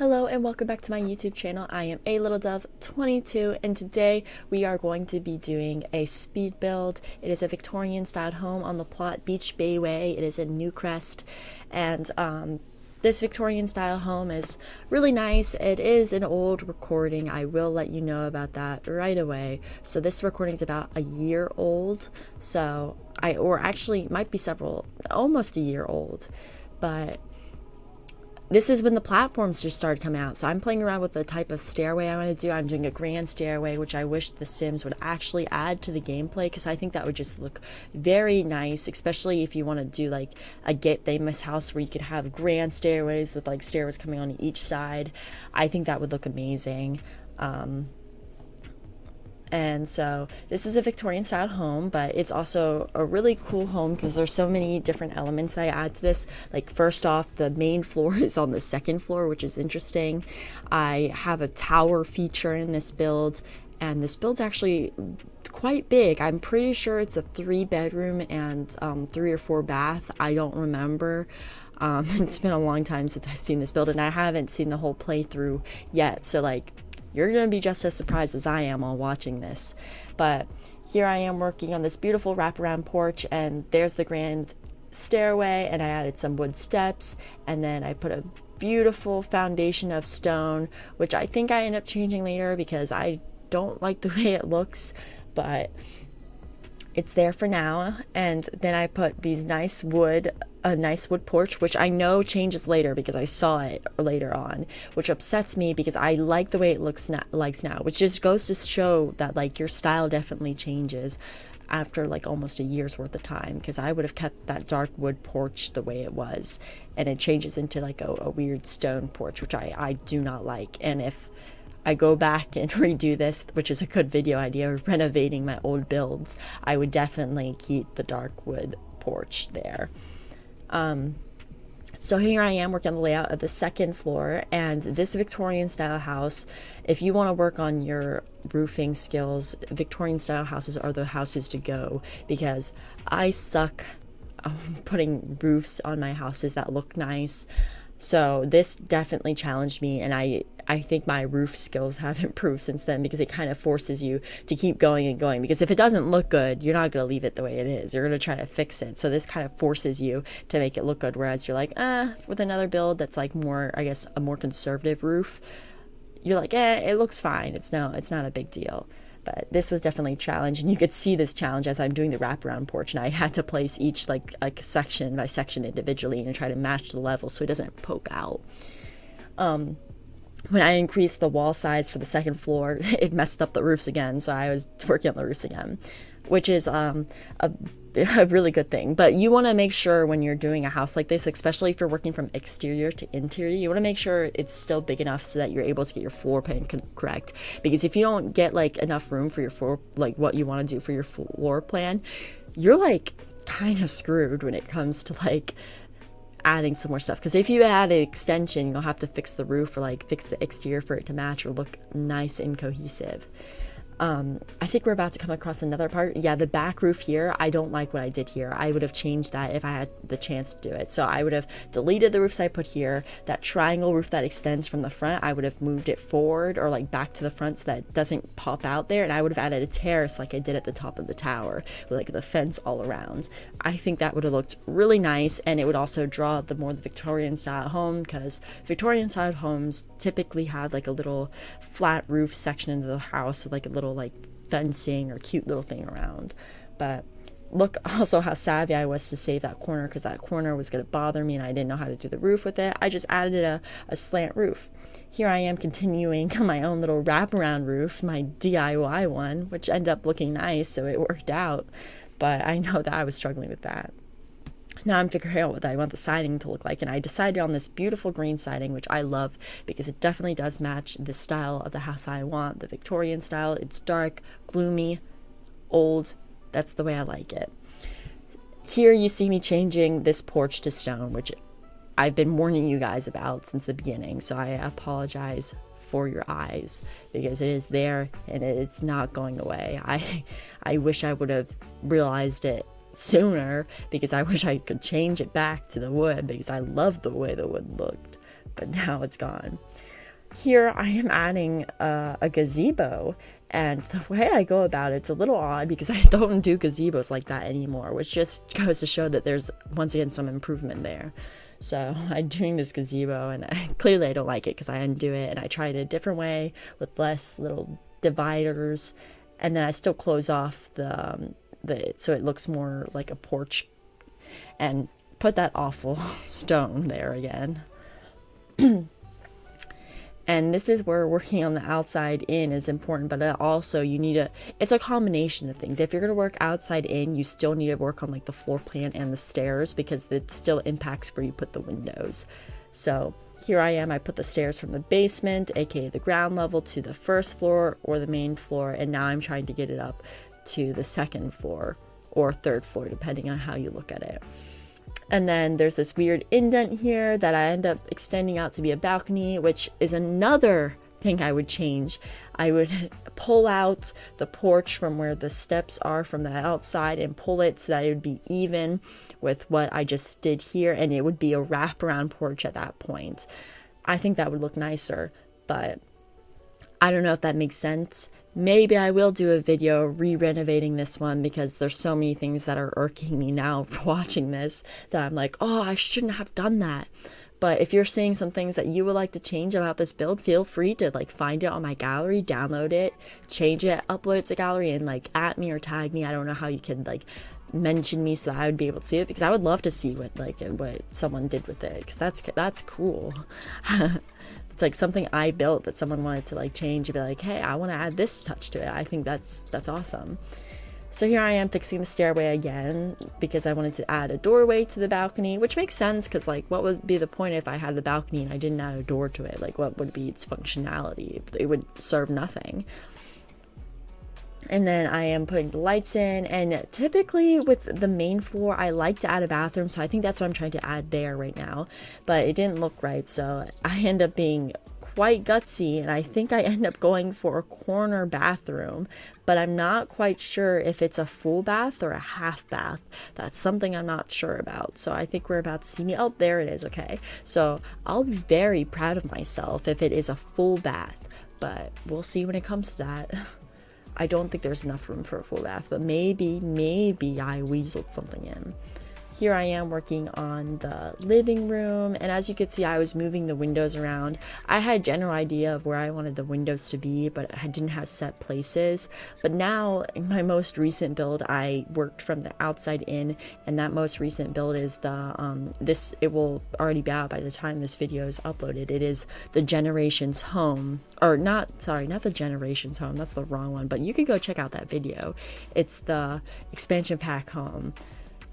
Hello and welcome back to my YouTube channel. I am A Little Dove 22 and today we are going to be doing a speed build. It is a Victorian styled home on the plot Beach Bay Way. It is in Newcrest, and this Victorian style home is really nice. It is an old recording. I will let you know about that right away. So this recording is about a year old. Or actually might be almost a year old, but this is when the platforms just started coming out. So I'm playing around with the type of stairway I want to do. I'm doing a grand stairway, which I wish The Sims would actually add to the gameplay, because I think that would just look very nice, especially if you want to do like a Get Famous house where you could have grand stairways with like stairs coming on each side. I think that would look amazing. And so this is a Victorian style home, but it's also a really cool home because there's so many different elements that I add to this. Like, first off, the main floor is on the second floor, which is interesting. I have a tower feature in this build, and this build's actually quite big. I'm pretty sure it's a 3-bedroom and 3 or 4 bath. I don't remember. It's been a long time since I've seen this build, and I haven't seen the whole playthrough yet. So like, you're going to be just as surprised as I am while watching this. But here I am working on this beautiful wraparound porch, and there's the grand stairway, and I added some wood steps, and then I put a beautiful foundation of stone, which I think I end up changing later because I don't like the way it looks, but it's there for now. And then I put these a nice wood porch, which I know changes later because I saw it later on, which upsets me because I like the way it looks now, which just goes to show that like your style definitely changes after like almost a year's worth of time, because I would have kept that dark wood porch the way it was, and it changes into like a weird stone porch, which I do not like. And if I go back and redo this, which is a good video idea, renovating my old builds, I would definitely keep the dark wood porch there. So here I am working on the layout of the second floor, and this Victorian style house, if you want to work on your roofing skills, Victorian style houses are the houses to go, because I suck putting roofs on my houses that look nice. So this definitely challenged me, and I think my roof skills have improved since then, because it kind of forces you to keep going and going, because if it doesn't look good, you're not going to leave it the way it is. You're going to try to fix it. So this kind of forces you to make it look good, whereas you're like, with another build that's like more, I guess, a more conservative roof, you're like, it looks fine. It's not a big deal. But this was definitely a challenge, and you could see this challenge as I'm doing the wraparound porch, and I had to place each like section by section individually and try to match the level so it doesn't poke out. When I increased the wall size for the second floor, it messed up the roofs again, so I was working on the roofs again, which is a really good thing. But you want to make sure when you're doing a house like this, especially if you're working from exterior to interior, you want to make sure it's still big enough so that you're able to get your floor plan correct. Because if you don't get like enough room for your what you want to do for your floor plan, you're like kind of screwed when it comes to like adding some more stuff. Because if you add an extension, you'll have to fix the roof or like fix the exterior for it to match or look nice and cohesive. I think we're about to come across another part. Yeah, the back roof here, I don't like what I did here. I would have changed that if I had the chance to do it. So I would have deleted the roofs I put here. That triangle roof that extends from the front, I would have moved it forward or like back to the front so that it doesn't pop out there. And I would have added a terrace like I did at the top of the tower with like the fence all around. I think that would have looked really nice, and it would also draw the Victorian style home, because Victorian style homes typically have like a little flat roof section into the house with like a little like fencing or cute little thing around. But look also how savvy I was to save that corner, because that corner was going to bother me and I didn't know how to do the roof with it. I just added a slant roof. Here I am continuing my own little wraparound roof, my DIY one, which ended up looking nice, so it worked out. But I know that I was struggling with that. Now I'm figuring out what I want the siding to look like, and I decided on this beautiful green siding, which I love because it definitely does match the style of the house I want, the Victorian style. It's dark, gloomy, old. That's the way I like it. Here you see me changing this porch to stone, which I've been warning you guys about since the beginning, so I apologize for your eyes, because it is there and it's not going away. I wish I would have realized it sooner, because I wish I could change it back to the wood, because I love the way the wood looked. but now it's gone. Here I am adding a gazebo, and the way I go about it's a little odd because I don't do gazebos like that anymore, which just goes to show that there's once again some improvement there. So I'm doing this gazebo, and clearly I don't like it because I undo it and I try it a different way with less little dividers, and then I still close off the so it looks more like a porch, and put that awful stone there again. And this is where working on the outside in is important, but also you need it's a combination of things. If you're going to work outside in, you still need to work on like the floor plan and the stairs, because it still impacts where you put the windows. So here I am, I put the stairs from the basement, aka the ground level, to the first floor or the main floor, and now I'm trying to get it up to the second floor or third floor, depending on how you look at it. And then there's this weird indent here that I end up extending out to be a balcony, which is another thing I would change. I would pull out the porch from where the steps are from the outside and pull it so that it would be even with what I just did here, and it would be a wraparound porch at that point. I think that would look nicer, but I don't know if that makes sense. Maybe I will do a video re-renovating this one, because there's so many things that are irking me now watching this that I'm like, oh, I shouldn't have done that. But if you're seeing some things that you would like to change about this build, feel free to like find it on my gallery, download it, change it, upload it to gallery, and like at me or tag me. I don't know how you could like mention me so that I would be able to see it, because I would love to see what someone did with it, because that's cool. It's like something I built that someone wanted to like change and be like, hey, I want to add this touch to it. I think that's awesome. So here I am fixing the stairway again, because I wanted to add a doorway to the balcony, which makes sense, because like what would be the point if I had the balcony and I didn't add a door to it? Like what would be its functionality? It would serve nothing. And then I am putting the lights in, and typically with the main floor I like to add a bathroom, so I think that's what I'm trying to add there right now, but it didn't look right, so I end up being quite gutsy, and I think I end up going for a corner bathroom, but I'm not quite sure if it's a full bath or a half bath. That's something I'm not sure about, so I think we're about to see me. Oh, there it is. Okay, so I'll be very proud of myself if it is a full bath, but we'll see when it comes to that. I don't think there's enough room for a full bath, but maybe I weaseled something in. Here I am working on the living room, and as you can see, I was moving the windows around. I had a general idea of where I wanted the windows to be, but I didn't have set places. But now, in my most recent build, I worked from the outside in, and that most recent build is the, it will already be out by the time this video is uploaded. It is the Generations Home, or not the Generations Home, that's the wrong one, but you could go check out that video. It's the expansion pack home.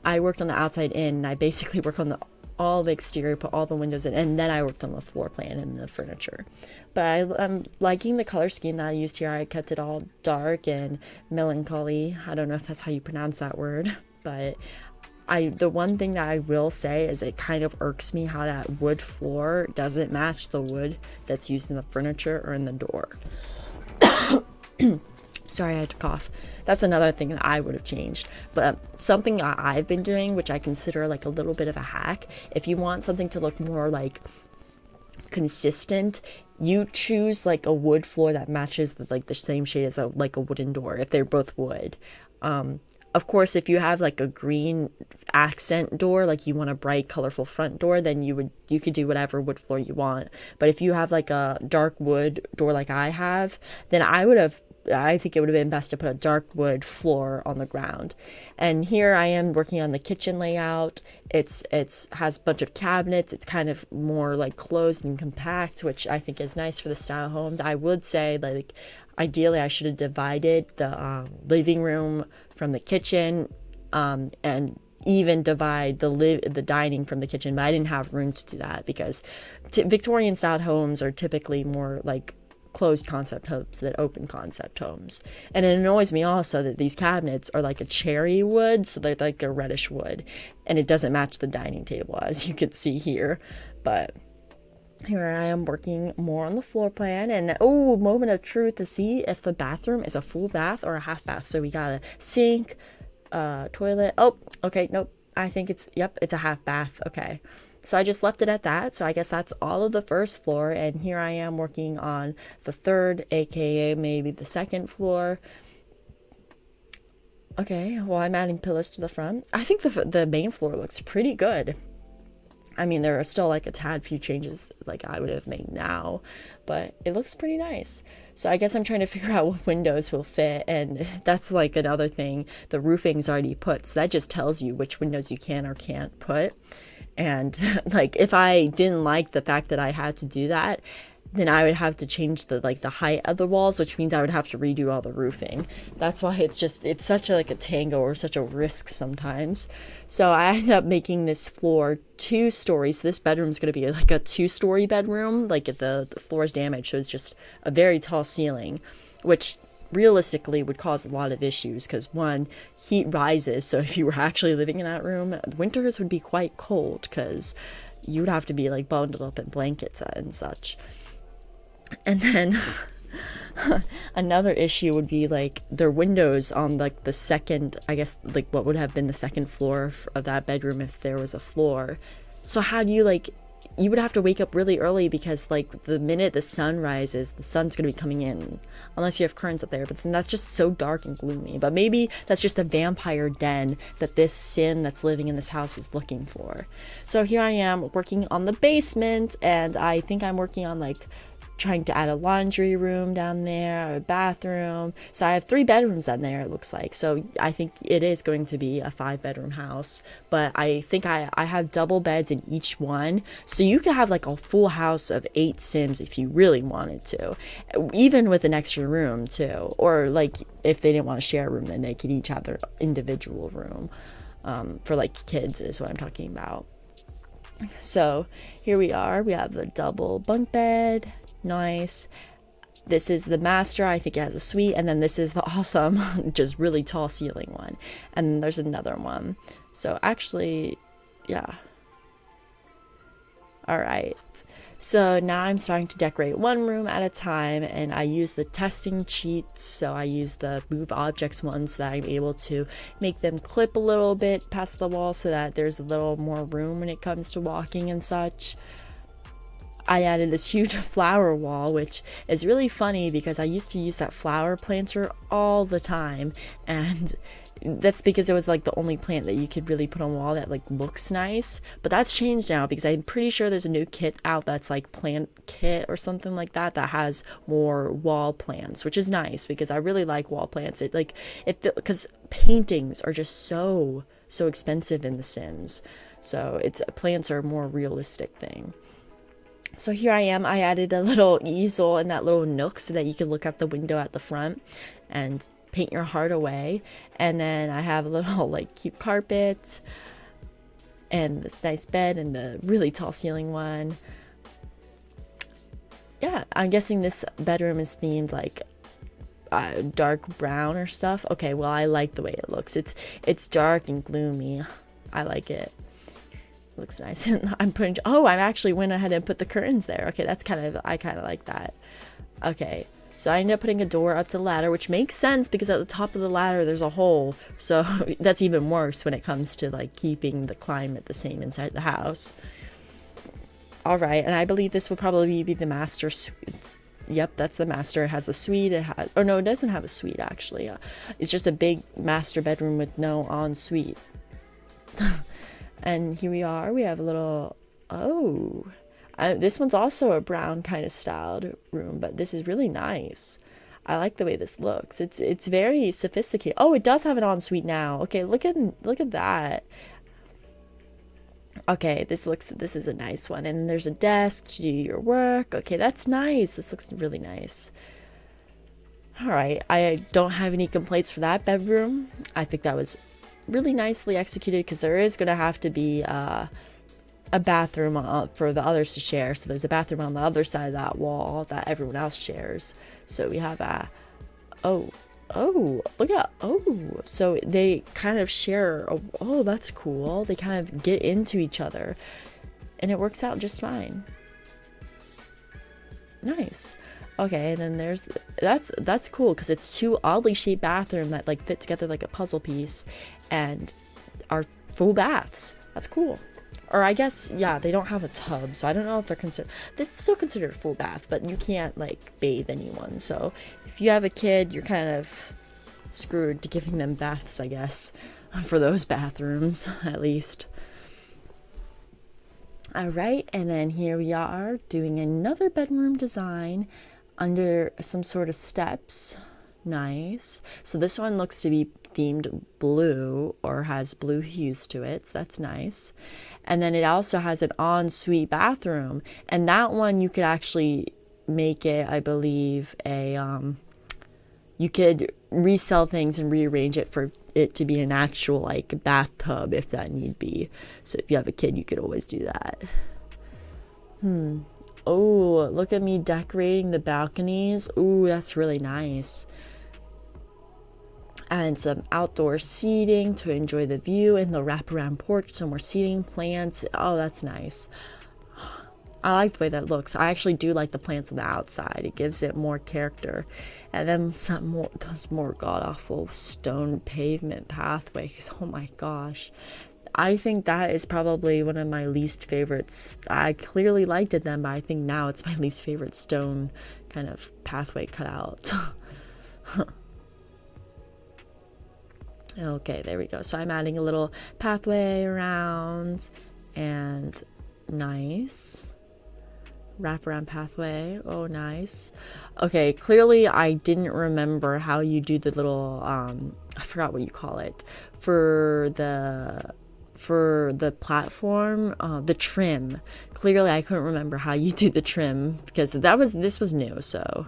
I worked on the outside in, and I basically worked on all the exterior, put all the windows in, and then I worked on the floor plan and the furniture. But I'm liking the color scheme that I used here. I kept it all dark and melancholy. I don't know if that's how you pronounce that word, but the one thing that I will say is it kind of irks me how that wood floor doesn't match the wood that's used in the furniture or in the door. Sorry, I had to cough. That's another thing that I would have changed. But something I've been doing, which I consider like a little bit of a hack, if you want something to look more like consistent, you choose like a wood floor that matches the same shade as a wooden door, if they're both wood. Of course, if you have like a green accent door, like you want a bright, colorful front door, then you could do whatever wood floor you want. But if you have like a dark wood door like I have, then I think it would have been best to put a dark wood floor on the ground. And here I am working on the kitchen layout. It's has a bunch of cabinets. It's kind of more like closed and compact, which I think is nice for the style home. I would say like ideally I should have divided the living room from the kitchen, and even divide the dining from the kitchen, but I didn't have room to do that because Victorian style homes are typically more like closed concept homes than open concept homes. And it annoys me also that these cabinets are like a cherry wood, so they're like a reddish wood, and it doesn't match the dining table, as you can see here. But here I am working more on the floor plan, and moment of truth to see if the bathroom is a full bath or a half bath. So we got a sink, toilet. Oh, okay, nope. I think it's a half bath. Okay. So I just left it at that. So I guess that's all of the first floor. And here I am working on the third, aka maybe the second floor. Okay, well, I'm adding pillars to the front. I think the main floor looks pretty good. I mean, there are still like a tad few changes like I would have made now, but it looks pretty nice. So I guess I'm trying to figure out what windows will fit, and that's like another thing. The roofing's already put, so that just tells you which windows you can or can't put. And like if I didn't like the fact that I had to do that, then I would have to change the height of the walls, which means I would have to redo all the roofing. That's why it's such a tango, or such a risk sometimes. So I ended up making this floor 2 stories. So this bedroom is going to be like a 2-story bedroom. Like the floor is damaged, so it's just a very tall ceiling, which realistically would cause a lot of issues because, one, heat rises. So if you were actually living in that room, winters would be quite cold because you would have to be like bundled up in blankets and such. And then another issue would be like their windows on like the second, I guess like what would have been the second floor of that bedroom if there was a floor. So how do you you would have to wake up really early because like the minute the sun rises, the sun's going to be coming in unless you have curtains up there. But then that's just so dark and gloomy. But maybe that's just the vampire den that this Sim that's living in this house is looking for. So here I am working on the basement, and I think I'm working on trying to add a laundry room down there, a bathroom. So I have 3 bedrooms down there, it looks like. So I think it is going to be a 5-bedroom house. But I think I have double beds in each one. So you could have like a full house of 8 Sims if you really wanted to. Even with an extra room too. Or like if they didn't want to share a room, then they could each have their individual room. For like kids is what I'm talking about. So here we are. We have a double bunk bed. Nice. This is the master. I think it has a suite, and then this is the awesome just really tall ceiling one, and then there's another one. So actually, yeah, all right, so now I'm starting to decorate one room at a time, and I use the testing cheats. So I use the move objects ones so that I'm able to make them clip a little bit past the wall so that there's a little more room when it comes to walking and such. I added this huge flower wall, which is really funny because I used to use that flower planter all the time, and that's because it was like the only plant that you could really put on a wall that like looks nice. But that's changed now because I'm pretty sure there's a new kit out that's like plant kit or something like that that has more wall plants, which is nice because I really like wall plants. Because paintings are just so expensive in The Sims, so plants are a more realistic thing. So here I am. I added a little easel in that little nook so that you can look out the window at the front and paint your heart away. And then I have a little cute carpet and this nice bed and the really tall ceiling one. Yeah, I'm guessing this bedroom is themed dark brown or stuff. Okay, well, I like the way it looks. It's dark and gloomy. I like it. Looks nice. And I actually went ahead and put the curtains there. Okay, I kind of like that. Okay, so I ended up putting a door up to the ladder, which makes sense because at the top of the ladder there's a hole, so that's even worse when it comes to keeping the climate the same inside the house. All right, and I believe this would probably be the master suite. Yep, that's the master. It has a suite. It doesn't have a suite actually. It's just a big master bedroom with no ensuite. And here we are. We have a little, this one's also a brown kind of styled room, but this is really nice. I like the way this looks. It's very sophisticated. Oh, it does have an ensuite now. Okay, look at that. Okay, this is a nice one. And there's a desk to do your work. Okay, that's nice. This looks really nice. All right, I don't have any complaints for that bedroom. I think that was really nicely executed because there is going to have to be a bathroom for the others to share. So there's a bathroom on the other side of that wall that everyone else shares. So we have so they kind of share. Oh, that's cool. They kind of get into each other and it works out just fine. Nice. Okay, and then that's cool because it's 2 oddly shaped bathroom that fit together like a puzzle piece and are full baths. That's cool. Or I guess, yeah, they don't have a tub, so I don't know if they're still considered a full bath, but you can't like bathe anyone. So if you have a kid, you're kind of screwed to giving them baths, I guess, for those bathrooms at least. All right, and then here we are doing another bedroom design under some sort of steps. Nice. So this one looks to be themed blue or has blue hues to it, so that's nice. And then it also has an ensuite bathroom, and that one you could actually make it, I believe, you could resell things and rearrange it for it to be an actual like bathtub if that need be. So if you have a kid, you could always do that. Oh, look at me decorating the balconies. Ooh, that's really nice. And some outdoor seating to enjoy the view, and the wraparound porch, some more seating, plants. Oh, that's nice. I like the way that looks. I actually do like the plants on the outside. It gives it more character. And then those more god-awful stone pavement pathways. Oh my gosh. I think that is probably one of my least favorites. I clearly liked it then, but I think now it's my least favorite stone kind of pathway cut out. Okay, there we go. So I'm adding a little pathway around, and nice. Wraparound pathway. Oh, nice. Okay, clearly I didn't remember how you do the little I forgot what you call it for the platform, the trim. Clearly I couldn't remember how you do the trim because this was new. So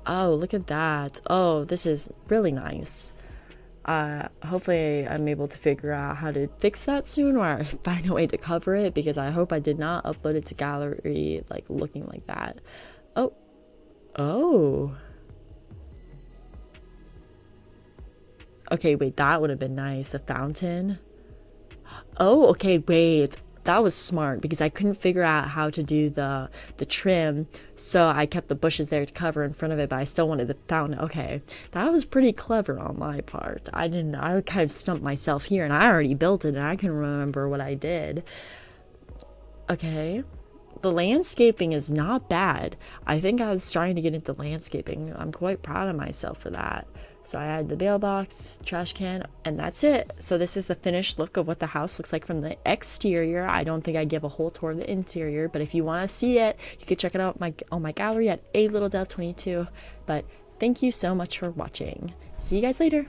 oh, look at that. Oh, this is really nice. Hopefully I'm able to figure out how to fix that soon, or find a way to cover it, because I hope I did not upload it to gallery like looking like that. Oh, okay, wait, that would have been nice. A fountain. Oh, okay, wait, that was smart because I couldn't figure out how to do the trim, so I kept the bushes there to cover in front of it, but I still wanted the fountain. Okay, that was pretty clever on my part. I kind of stumped myself here, and I already built it and I can remember what I did. Okay, the landscaping is not bad. I think I was trying to get into landscaping. I'm quite proud of myself for that. So I added the mailbox, trash can, and that's it. So this is the finished look of what the house looks like from the exterior. I don't think I give a whole tour of the interior, but if you want to see it, you can check it out on my gallery at A Little Dev 22. But thank you so much for watching. See you guys later.